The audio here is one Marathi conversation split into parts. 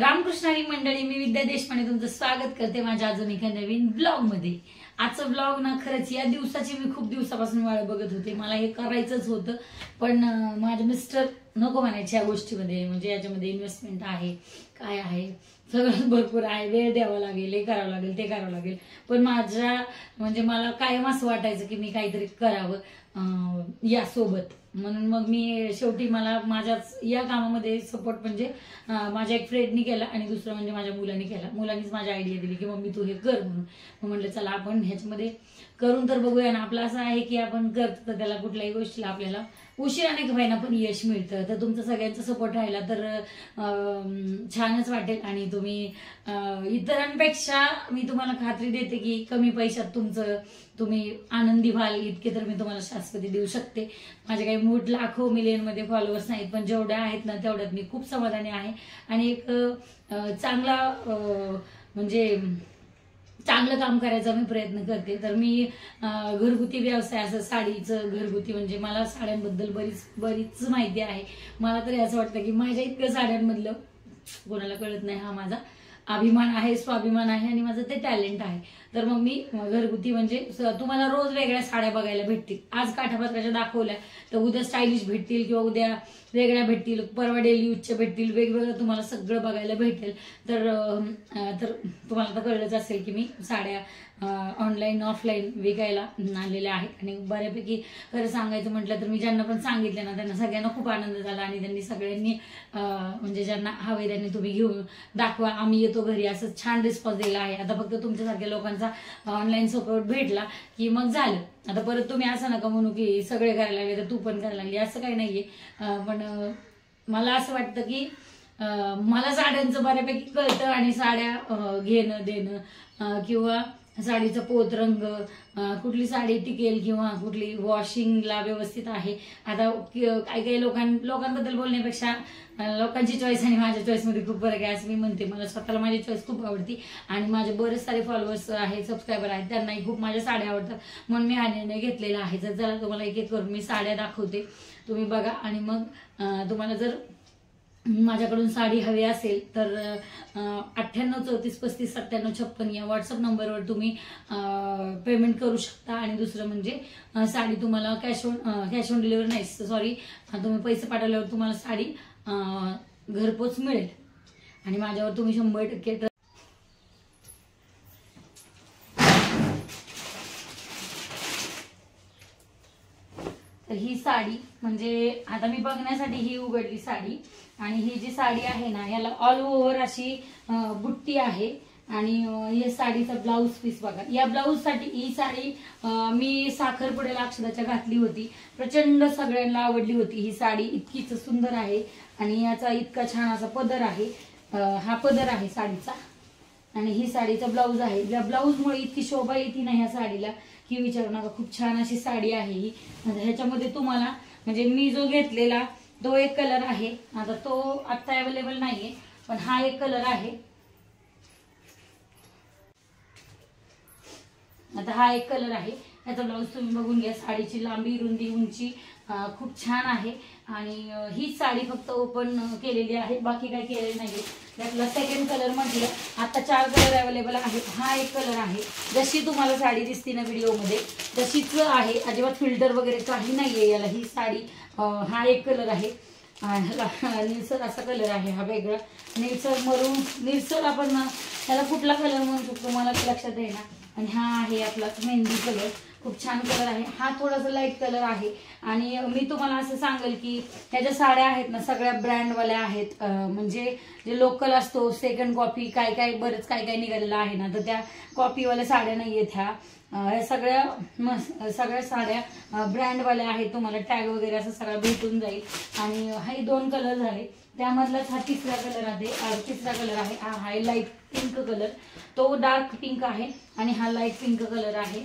रामकृष्णारी मंडळी, मी विद्या देशपांडे तुमचं स्वागत करते माझ्या अजून एका नवीन ब्लॉग मध्ये। आजचं ब्लॉग ना खरंच या दिवसाची मी खूप दिवसापासून वाट बघत होते। मला हे करायचंच होतं, पण माझे मिस्टर नको म्हणायचे या गोष्टीमध्ये, म्हणजे याच्यामध्ये इन्व्हेस्टमेंट आहे, काय आहे, सगळं भरपूर आहे, वेळ द्यावा लागेल, हे करावं लागेल, ते करावं लागेल। पण माझ्या म्हणजे मला कायम असं वाटायचं की मी काहीतरी करावं या सोबत, म्हणून मग मी शेवटी मला माझ्या या कामामध्ये सपोर्ट म्हणजे माझ्या एक फ्रेंडनी केला आणि दुसरं म्हणजे माझ्या मुलांनी केला। मुलांनीच माझी आयडिया दिली की मम्मी तू हे कर म्हणून। मग म्हटलं चला आपण ह्याच्यामध्ये करून तर बघूया ना। आपलं असं आहे की आपण करतो तर त्याला कुठल्याही गोष्टीला आपल्याला उशिराने का होईना पण यश मिळतं। तर तुमचा सगळ्यांचा सपोर्ट राहिला तर छानच वाटेल आणि तुम्ही इतरांपेक्षा मी तुम्हाला खात्री देते की कमी पैशात तुम्ही आनंदी व्हाल इतके तर मी तुम्हाला शाश्वती देऊ शकते। माझे काही मूठ लाखो मिलियन मध्ये फॉलोअर्स नाहीत, पण जेवढ्या आहेत ना तेवढ्यात मी खूप समाधानी आहे आणि एक चांगला म्हणजे चांगलं काम करायचा मी प्रयत्न करते। तर मी घरगुती व्यवसाय असं साडीचं घरगुती म्हणजे मला साड्यांबद्दल बरीच माहिती आहे। मला तरी असं वाटतं की माझ्या इतकं साड्यांमधलं कोणाला कळत नाही, हा माझा अभिमान आहे, स्वाभिमान आहे आणि माझं ते टॅलेंट आहे। तर मग मी घरगुती म्हणजे तुम्हाला रोज वेगळ्या साड्या बघायला भेटतील। आज काठापदराच्या दाखवल्या तर उद्या स्टायलिश भेटतील किंवा उद्या वेगळ्या भेटतील, परवा डेली यूजच्या भेटतील, वेगवेगळं तुम्हाला सगळं बघायला भेटेल। तर तुम्हाला तर कळलंच असेल की मी साड्या ऑनलाईन ऑफलाईन विकायला आलेल्या आहेत आणि बऱ्यापैकी खरं सांगायचं म्हटलं तर मी ज्यांना पण सांगितलं ना त्यांना सगळ्यांना खूप आनंद झाला आणि त्यांनी सगळ्यांनी म्हणजे ज्यांना हवे त्यांनी तुम्ही घेऊन दाखवा, आम्ही येतो घरी, असं छान रिस्पॉन्स दिला आहे। आता फक्त तुमच्यासारख्या लोकांचा ऑनलाईन सपोर्ट भेटला की मग झालं। आता परत तुम्ही असं नका म्हणू की सगळे करायला लागले तर तू पण करायला लागली, असं काही नाहीये। पण मला असं वाटतं की मला साड्यांचं बऱ्यापैकी कळतं आणि साड्या घेणं देणं किंवा साडीचा पोत रंग, कुठली साडी टिकेल किंवा कुठली वॉशिंगला व्यवस्थित आहे। आता काही लोकांबद्दल बोलण्यापेक्षा लोकांची चॉईस आणि माझ्या चॉईस मध्ये खूप फरक आहे असं मी म्हणते। मला स्वतःला माझी चॉईस खूप आवडती आणि माझे बरेच सारे फॉलोअर्स आहेत, सबस्क्रायबर आहेत, त्यांनाही खूप माझ्या साड्या आवडतात म्हणून मी हा निर्णय घेतलेला आहे। जर जरा तुम्हाला एक एक करून मी साड्या दाखवते, तुम्ही बघा आणि मग तुम्हाला जर माझ्याकडून साडी हवी असेल तर 9834359756 या व्हॉट्सअप नंबरवर तुम्ही पेमेंट करू शकता। आणि दुसरं म्हणजे साडी तुम्हाला कॅश ऑन डिलिव्हरी नाही, सॉरी, तुम्ही पैसे पाठवल्यावर तुम्हाला साडी घरपोच मिळेल आणि माझ्यावर तुम्ही 100% तर ही साडी म्हणजे आता मी बघण्यासाठी ही उघडली साडी आणि ही जी साडी आहे ना याला ऑल ओव्हर अशी बुट्टी आहे आणि हे साडीचा ब्लाऊज पीस बघा। या ब्लाऊज साठी ही साडी मी साखरपुड्याला अक्षदाच्या घातली होती, प्रचंड सगळ्यांना आवडली होती ही साडी, इतकीच सुंदर आहे आणि याचा इतका छान असा पदर आहे, हा पदर आहे साडीचा आणि ही साडीचा ब्लाऊज आहे। या ब्लाऊजमुळे इतकी शोभा येते ना ह्या साडीला की विचारू नका, खूप छान अशी साडी आहे ही। ह्याच्यामध्ये तुम्हाला म्हणजे मी जो घेतलेला तो एक कलर आहे, आता तो आता अवेलेबल नाहीये, पण हा एक कलर आहे, आता हा एक कलर आहे। याचा ब्लाऊज तुम्ही बघून घ्या, साडीची लांबी रुंदी उंची खूप छान आहे आणि ही साडी फक्त ओपन केलेली आहे, बाकी काही केलेलं नाहीये। त्यातला सेकंड कलर म्हटलं आता 4 कलर अवेलेबल आहेत, हा एक कलर आहे, जशी तुम्हाला साडी दिसते ना व्हिडिओ मध्ये तशीच आहे, अजिबात फिल्टर वगैरे काही नाहीये याला। ही साडी हा एक कलर आहे, निळसर असा कलर आहे, हा वेगळा निळसर मरून निळसर आपण त्याला कुठला कलर म्हणू शकतो मला लक्षात येईना। आणि हा आहे आपला मेहंदी कलर, खूप छान कलर आहे, हा थोडासा लाईट कलर आहे। आणि मी तुम्हाला असं सांगेल की ह्या ज्या साड्या आहेत ना सगळ्या ब्रँडवाल्या आहेत, म्हणजे जे लोकल असतो सेकंड कॉपी बरंच काय निघालेलं आहे ना, तर त्या कॉपीवाल्या साड्या नाही आहेत ह्या सगळ्या साड्या ब्रँडवाल्या आहेत, तुम्हाला टॅग वगैरे असं सगळं भेटून जाईल। आणि हे 2 कलर झाले, त्यामधलाच हा तिसरा कलर आहे, हा आहे लाईट पिंक कलर, तो डार्क पिंक आहे आणि हा लाईट पिंक कलर आहे।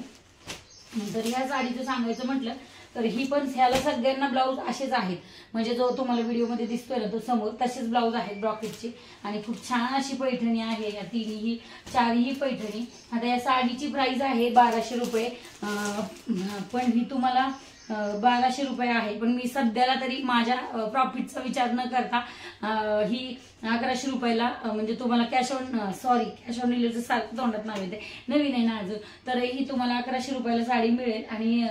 तर ह्या साडीचं सांगायचं म्हटलं तर ही पण ह्याला सगळ्यांना ब्लाऊज असेच आहेत, म्हणजे जो तुम्हाला व्हिडिओ मध्ये दिसतोय ना तो समोर तसेच ब्लाऊज आहेत ब्रॉकेटचे आणि खूप छान अशी पैठणी आहे, या तिन्ही चारही पैठणी। आता या साडीची प्राइस आहे 1200 रुपये, पण ही तुम्हाला 1200 रुपये आहे, पण मी सध्याला तरी माझ्या प्रॉफिटचा विचार न करता ही 1100 रुपयाला म्हणजे तुम्हाला कॅश ऑन डिलिव्हरीचं सारखं तोंडात नाव येते, नवीन आहे ना अजून, तर ही तुम्हाला 1100 रुपयाला साडी मिळेल. आणि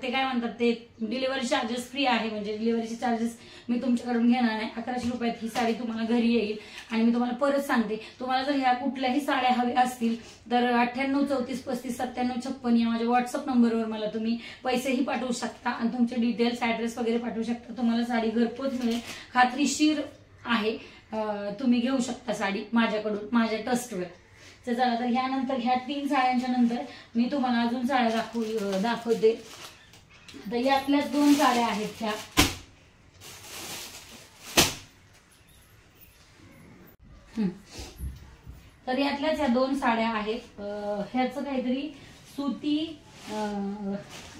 ते काय म्हणतात ते डिलिव्हरी चार्जेस फ्री आहे, म्हणजे डिलिव्हरीचे चार्जेस मी तुमच्याकडून घेणार नाही. 1100 रुपयात ही साडी तुम्हाला घरी येईल. आणि मी तुम्हाला परत सांगते, तुम्हाला जर ह्या कुठल्याही साड्या हव्या असतील तर 98 34 35 97 56 या माझ्या व्हॉट्सअप नंबरवर मला तुम्ही पैसेही पाठवू शकता आणि तुमचे डिटेल्स ऍड्रेस वगैरे पाठवू शकता. तुम्हाला साडी घरपोच मिळेल, खात्रीशीर आहे. तुम्ही घेऊ शकता साडी माझ्याकडून, माझ्या ट्रस्टवर. तर चला, तर ह्यानंतर ह्या 3 साड्यांच्या नंतर मी तुम्हाला अजून साड्या दाखवते. तर यातल्याच 2 साड्या आहेत ह्या. तर यातल्याच ह्या 2 साड्या आहेत. ह्याचं काहीतरी सुती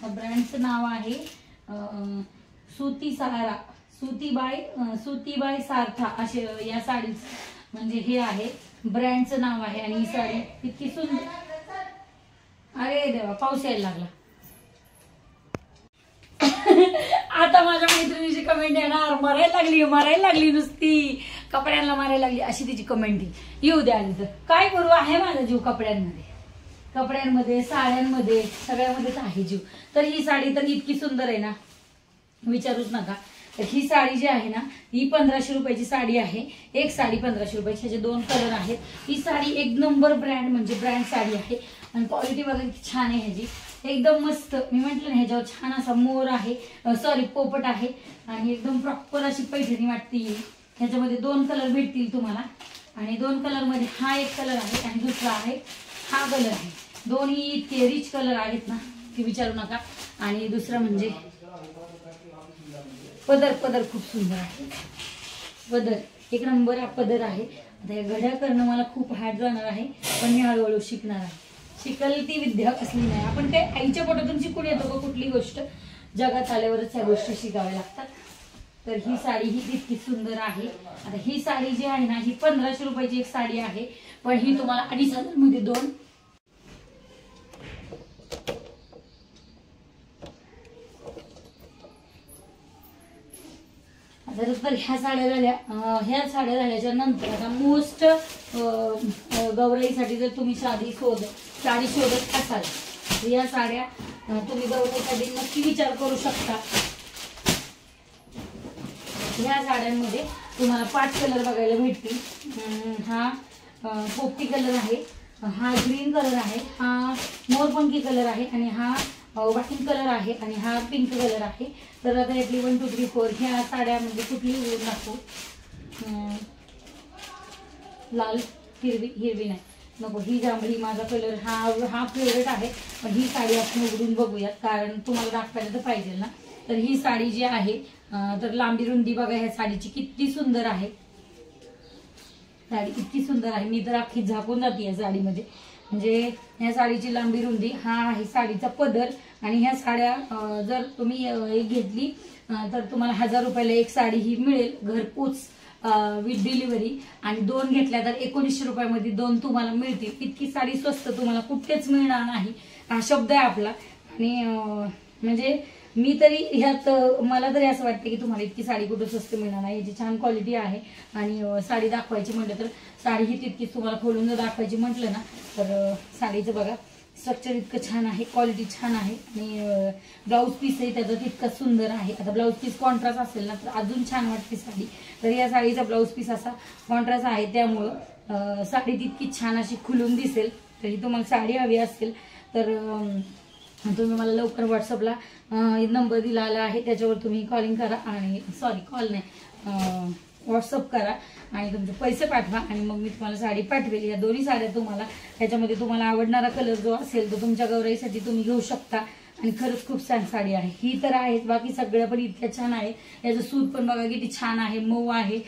ब्रँडचं नाव आहे, सुती सहारा, सुतीबाई सारथा असे या साडीचं म्हणजे हे आहे, ब्रँडचं नाव आहे. आणि ही साडी इतकी सुंदर. अरे देवा, पाऊस यायला लागला. आता माझ्या मैत्रिणीची कमेंट येणार, मारायला लागली नुसती, कपड्यांना मारायला लागली अशी तिची कमेंट येऊ द्या. आधी तर काय करू, आहे माझा जीव कपड्यांमध्ये साड्यांमध्ये सगळ्यामध्येच आहे जीव. तर ही साडी तर इतकी सुंदर आहे ना, विचारूच नका. तर ही साडी जी आहे ना, ही 1500 रुपयाची साडी आहे. एक साडी 1500 रुपयाची, ह्याचे 2 कलर आहेत. ही साडी एक नंबर ब्रँड म्हणजे ब्रँड साडी आहे. आणि क्वालिटी बघा किती छान आहे ह्याची, एकदम मस्त. मी म्हटलं ना, ह्याच्यावर छान असा मोर आहे, पोपट आहे आणि एकदम प्रॉपर अशी पैठणी वाटते. ह्याच्यामध्ये 2 कलर भेटतील तुम्हाला. आणि 2 कलर मध्ये हा एक कलर आहे आणि दुसरा आहे हा कलर आहे. दोन्ही इतके रिच कलर आहेत ना की विचारू नका. आणि दुसरं म्हणजे पदर खूप सुंदर आहे. पदर एक नंबर हा पदर आहे. आता हे घड्या करणं मला खूप हार्ड जाणार आहे, पण मी हळूहळू शिकणार आहे. शिकल ती विद्या असली नाही. आपण काय आईच्या पोटातून शिकून येतो का कुठली गोष्ट, जगात आल्यावरच ह्या गोष्टी शिकाव्या लागतात. तर ही साडी ही इतकी सुंदर आहे. आता ही साडी जी आहे ना, ही 1500 रुपयाची एक साडी आहे, पण ही तुम्हाला 2500 मध्ये 2. तर ह्या साड्या झाल्याच्या नंतर आता मोस्ट गौराईसाठी जर तुम्ही साडी शोधत असाल तर या साड्या तुम्ही गौराईसाठी नक्की विचार करू शकता. ह्या साड्यांमध्ये तुम्हाला 5 कलर बघायला भेटतील. हा पोपटी कलर आहे, हा ग्रीन कलर आहे, हा मोरपंखी कलर आहे आणि हा वाईन कलर आहे आणि हा पिंक कलर आहे. तर आता यातली 1 2 3 4 ह्या साड्या म्हणजे कुठली नको, लाल हिरवी नाही नको, ही जांभळी माझा कलर हा फेवरेट आहे. पण ही साडी आपण उघडून बघूयात, कारण तुम्हाला दाखवायला तर पाहिजे ना. तर ही साडी जी आहे तर लांबी रुंदी बघा ह्या साडीची किती सुंदर आहे. साडी इतकी सुंदर आहे, मी तर अख्खी झाकून जाते या साडीमध्ये. म्हणजे ह्या साडीची लांबी रुंदी, हा आहे साडीचा पदर. आणि ह्या साड्या जर तुम्ही एक घेतली तर तुम्हाला 1000 रुपयाला एक साडी ही मिळेल घरपोच विथ डिलिव्हरी. आणि 2 घेतल्या तर 1900 रुपयामध्ये 2 तुम्हाला मिळतील. इतकी साडी स्वस्त तुम्हाला कुठेच मिळणार नाही, हा शब्द आहे आपला. आणि म्हणजे मी तरी ह्यात मला तरी असं वाटतं की तुम्हाला इतकी साडी कुठं स्वस्त मिळणार नाही. याची छान क्वालिटी आहे. आणि साडी दाखवायची म्हटलं तर साडी ही तितकीच तुम्हाला खोलून जर दाखवायची म्हटलं ना तर साडीचं बघा स्ट्रक्चर इतकं छान आहे, क्वालिटी छान आहे. आणि ब्लाऊज पीसही त्याचं तितकं सुंदर आहे. आता ब्लाऊज पीस कॉन्ट्रास्ट असेल ना तर अजून छान वाटते साडी. तर या साडीचा ब्लाऊज पीस असा कॉन्ट्रास्ट आहे, त्यामुळं साडी तितकी छान अशी खुलून दिसेल. तरी तुम्हाला साडी हवी असेल तर तुम्ही मला लवकर व्हॉट्सअपला नंबर दिलेला आहे, त्याच्यावर तुम्ही कॉलिंग करा. आणि कॉल नाही, व्हॉट्सअप करा आणि तुमचे पैसे पाठवा आणि मग मी तुम्हाला साडी पाठवेल. या दोन्ही साड्या तुम्हाला त्याच्यामध्ये तुम्हाला आवडणारा कलर जो असेल तो तुमच्या गौराईसाठी तुम्ही घेऊ शकता. आणि खरंच खूप छान साडी आहे ही. तर आहेच, बाकी सगळ्या पण इतक्या छान आहे. याचं सूत पण बघा किती छान आहे, मऊ आहे.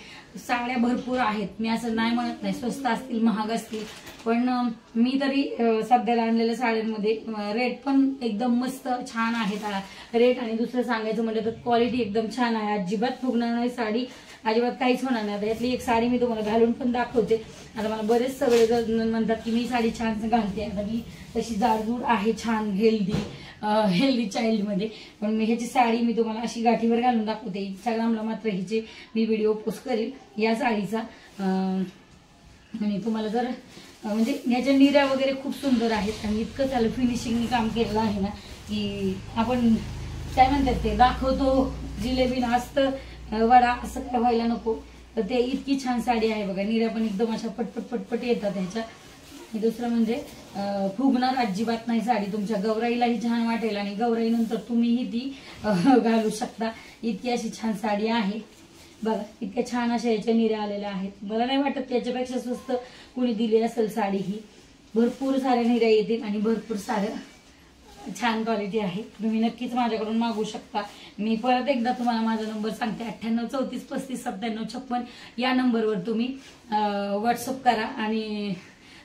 साड्या भरपूर आहेत, मी असं नाही म्हणत नाही स्वस्त असतील महाग असतील, पण मी तरी सध्याला आणलेल्या साड्यांमध्ये रेट पण एकदम मस्त छान आहेत रेट. आणि दुसरं सांगायचं म्हटलं तर क्वालिटी एकदम छान आहे, अजिबात फुगणार नाही साडी, अजिबात काहीच होणार नाही. आता यातली एक साडी मी तुम्हाला घालून पण दाखवते. आता मला बरेच सगळे जण म्हणतात की मी साडी छान घालते, आता मी तशी जाडजूड आहे, छान हेल्दी हेल्दी चाइल्डमध्ये. पण ह्याची साडी मी तुम्हाला अशी गाठीवर घालून दाखवते. इंस्टाग्रामला मात्र हिचे मी व्हिडिओ पोस्ट करेल या साडीचा. आणि तुम्हाला जर म्हणजे ह्याच्या निऱ्या वगैरे खूप सुंदर आहेत आणि इतकं त्याला फिनिशिंगनी काम केलेलं आहे ना की आपण काय म्हणतात ते दाखवतो जिलेबी नाचतं वडा असं काय व्हायला नको. तर ते इतकी छान साडी आहे बघा. निऱ्या पण एकदम अशा पटपट पटपट येतात ह्याच्या. दुसरं म्हणजे फुगणार अजिबात नाही साडी. तुमच्या गौराईलाही छान वाटेल आणि गौराईनंतर तुम्हीही ती घालू शकता. इतकी अशी छान साडी आहे बघा. इतक्या छान अशा याच्या निऱ्या आलेल्या आहेत. मला नाही वाटत त्याच्यापेक्षा स्वस्त कुणी दिली असेल साडी ही. भरपूर साऱ्या निऱ्या येतील आणि भरपूर साऱ्या छान क्वालिटी आहे. तुम्ही नक्कीच माझ्याकडून मागू शकता. मी परत एकदा तुम्हाला माझा नंबर सांगते 98 34 35 97 56 या नंबरवर तुम्ही व्हॉट्सअप करा आणि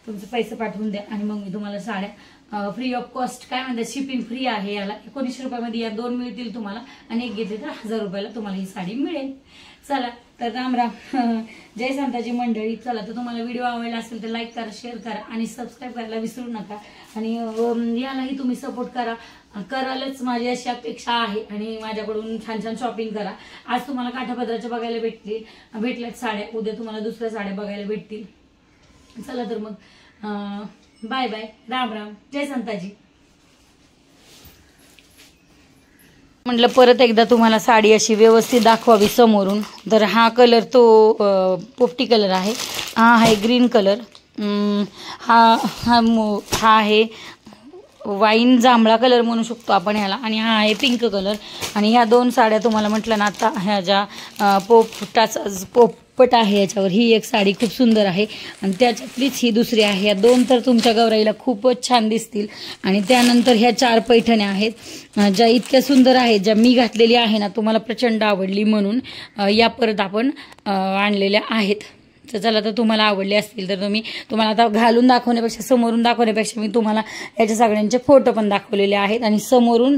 तुमचे पैसे पाठवून द्या आणि मग मी तुम्हाला साड्या फ्री ऑफ कॉस्ट काय म्हणतात शिपिंग फ्री आहे. याला 1900 रुपयामध्ये या 2 मिळतील तुम्हाला आणि एक घेतली तर 1000 रुपयाला तुम्हाला ही साडी मिळेल. चला तर राम राम. जय संताजी मंडळी. चला तर तुम्हाला व्हिडिओ आवडला असेल तर लाईक करा, शेअर करा आणि सबस्क्राईब करायला विसरू नका. आणि यालाही तुम्ही सपोर्ट करा. करालच माझी अशी अपेक्षा आहे. आणि माझ्याकडून छान छान शॉपिंग करा. आज तुम्हाला काठापदराच्या बघायला भेटल्यात साड्या. उद्या तुम्हाला दुसऱ्या साड्या बघायला भेटतील. चला तर मग बाय बाय. राम राम. जय संताजी. म्हटलं परत एकदा तुम्हाला साडी अशी व्यवस्थित दाखवावी समोरून. तर हा कलर तो पोपटी कलर आहे. हा आहे ग्रीन कलर. हा आहे वाईन जांभळा कलर म्हणू शकतो आपण ह्याला. आणि हा आहे पिंक कलर. आणि ह्या 2 साड्या तुम्हाला म्हटलं ना आता ह्या ज्या पोपट आहे याच्यावर ही एक साडी खूप सुंदर आहे आणि त्याच्यातलीच ही दुसरी आहे. या 2 तर तुमच्या गौराईला खूपच छान दिसतील. आणि त्यानंतर ह्या 4 पैठण्या आहेत ज्या इतक्या सुंदर आहेत. ज्या मी घातलेली आहे ना तुम्हाला प्रचंड आवडली म्हणून या परत आपण आणलेल्या आहेत. तर चला तर तुम्हाला आवडले असतील तर तुम्हाला आता घालून दाखवण्यापेक्षा समोरून दाखवण्यापेक्षा मी तुम्हाला याच्या सगळ्यांचे फोटो पण दाखवलेले आहेत आणि समोरून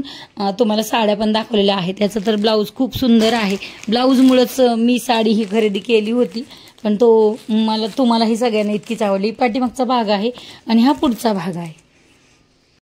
तुम्हाला साड्या पण दाखवलेल्या आहेत. याचं तर ब्लाऊज खूप सुंदर आहे. ब्लाऊजमुळेच मी साडी ही खरेदी केली होती. पण तुम्हाला ही सगळ्यांना इतकीच आवडली. पाठीमागचा भाग आहे आणि हा पुढचा भाग आहे.